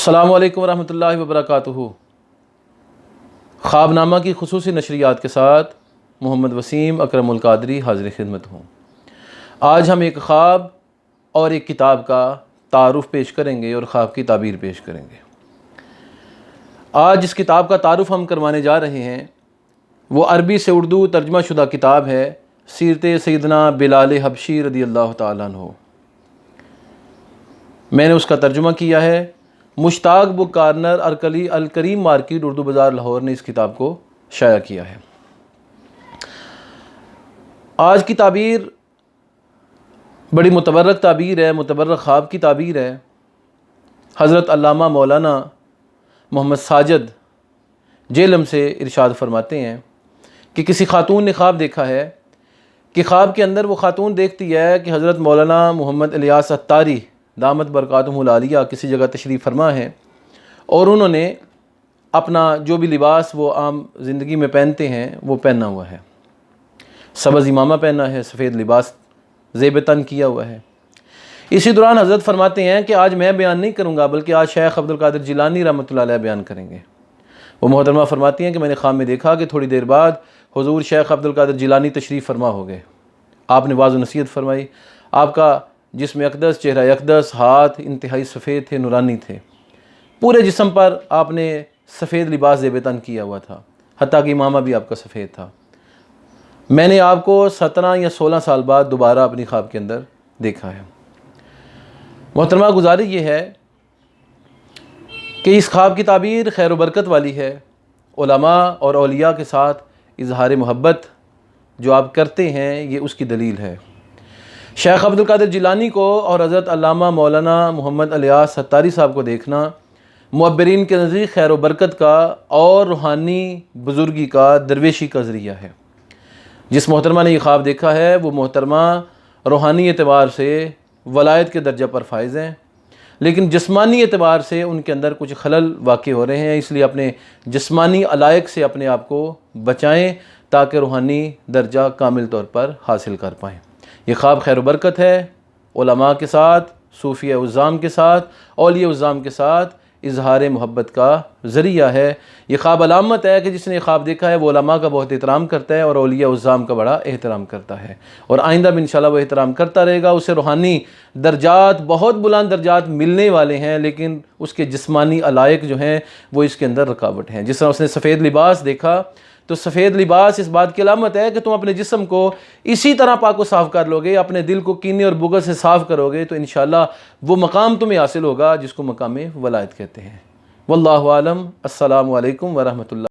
السلام علیکم ورحمۃ اللہ وبرکاتہ۔ خواب نامہ کی خصوصی نشریات کے ساتھ محمد وسیم اکرم القادری حاضر خدمت ہوں۔ آج ہم ایک خواب اور ایک کتاب کا تعارف پیش کریں گے اور خواب کی تعبیر پیش کریں گے۔ آج جس کتاب کا تعارف ہم کروانے جا رہے ہیں وہ عربی سے اردو ترجمہ شدہ کتاب ہے سیرت سیدنا بلال حبشی رضی اللہ تعالیٰ عنہ۔ میں نے اس کا ترجمہ کیا ہے۔ مشتاق بک کارنر ارکلی الکریم مارکیٹ اردو بازار لاہور نے اس کتاب کو شائع کیا ہے۔ آج کی تعبیر بڑی متبرک تعبیر ہے، متبرک خواب کی تعبیر ہے۔ حضرت علامہ مولانا محمد ساجد جہلم سے ارشاد فرماتے ہیں کہ کسی خاتون نے خواب دیکھا ہے کہ خواب کے اندر وہ خاتون دیکھتی ہے کہ حضرت مولانا محمد الیاس اتاری دامت برکاتہم العالیہ کسی جگہ تشریف فرما ہیں اور انہوں نے اپنا جو بھی لباس وہ عام زندگی میں پہنتے ہیں وہ پہنا ہوا ہے، سبز امامہ پہنا ہے، سفید لباس زیب تن کیا ہوا ہے۔ اسی دوران حضرت فرماتے ہیں کہ آج میں بیان نہیں کروں گا بلکہ آج شیخ عبد القادر جیلانی رحمۃ اللہ علیہ بیان کریں گے۔ وہ محترمہ فرماتی ہیں کہ میں نے خواب میں دیکھا کہ تھوڑی دیر بعد حضور شیخ عبد القادر جیلانی تشریف فرما ہو گئے۔ آپ نے واعظ و نصیحت فرمائی۔ آپ کا جسم اقدس، چہرہ اقدس، ہاتھ انتہائی سفید تھے، نورانی تھے۔ پورے جسم پر آپ نے سفید لباس زیب تن کیا ہوا تھا، حتیٰ کہ امامہ بھی آپ کا سفید تھا۔ میں نے آپ کو 17 یا 16 سال بعد دوبارہ اپنی خواب کے اندر دیکھا ہے۔ محترمہ گزارش یہ ہے کہ اس خواب کی تعبیر خیر و برکت والی ہے۔ علماء اور اولیاء کے ساتھ اظہار محبت جو آپ کرتے ہیں یہ اس کی دلیل ہے۔ شیخ عبد القادر جیلانی کو اور حضرت علامہ مولانا محمد الیاس اتاری صاحب کو دیکھنا معبرین کے نزدیک خیر و برکت کا اور روحانی بزرگی کا، درویشی کا ذریعہ ہے۔ جس محترمہ نے یہ خواب دیکھا ہے وہ محترمہ روحانی اعتبار سے ولایت کے درجہ پر فائز ہیں، لیکن جسمانی اعتبار سے ان کے اندر کچھ خلل واقع ہو رہے ہیں، اس لیے اپنے جسمانی علائق سے اپنے آپ کو بچائیں تاکہ روحانی درجہ کامل طور پر حاصل کر پائیں۔ یہ خواب خیر و برکت ہے، علماء کے ساتھ، صوفیہ عظام کے ساتھ، اولیاء عظام کے ساتھ اظہار محبت کا ذریعہ ہے۔ یہ خواب علامت ہے کہ جس نے یہ خواب دیکھا ہے وہ علماء کا بہت احترام کرتا ہے اور اولیاء عظام کا بڑا احترام کرتا ہے، اور آئندہ بھی انشاءاللہ وہ احترام کرتا رہے گا۔ اسے روحانی درجات، بہت بلند درجات ملنے والے ہیں، لیکن اس کے جسمانی علائق جو ہیں وہ اس کے اندر رکاوٹ ہیں۔ جس طرح اس نے سفید لباس دیکھا تو سفید لباس اس بات کی علامت ہے کہ تم اپنے جسم کو اسی طرح پاک و صاف کر لو گے، اپنے دل کو کینے اور بغض سے صاف کرو گے تو انشاءاللہ وہ مقام تمہیں حاصل ہوگا جس کو مقام ولایت کہتے ہیں۔ واللہ عالم۔ السلام علیکم ورحمۃ اللہ۔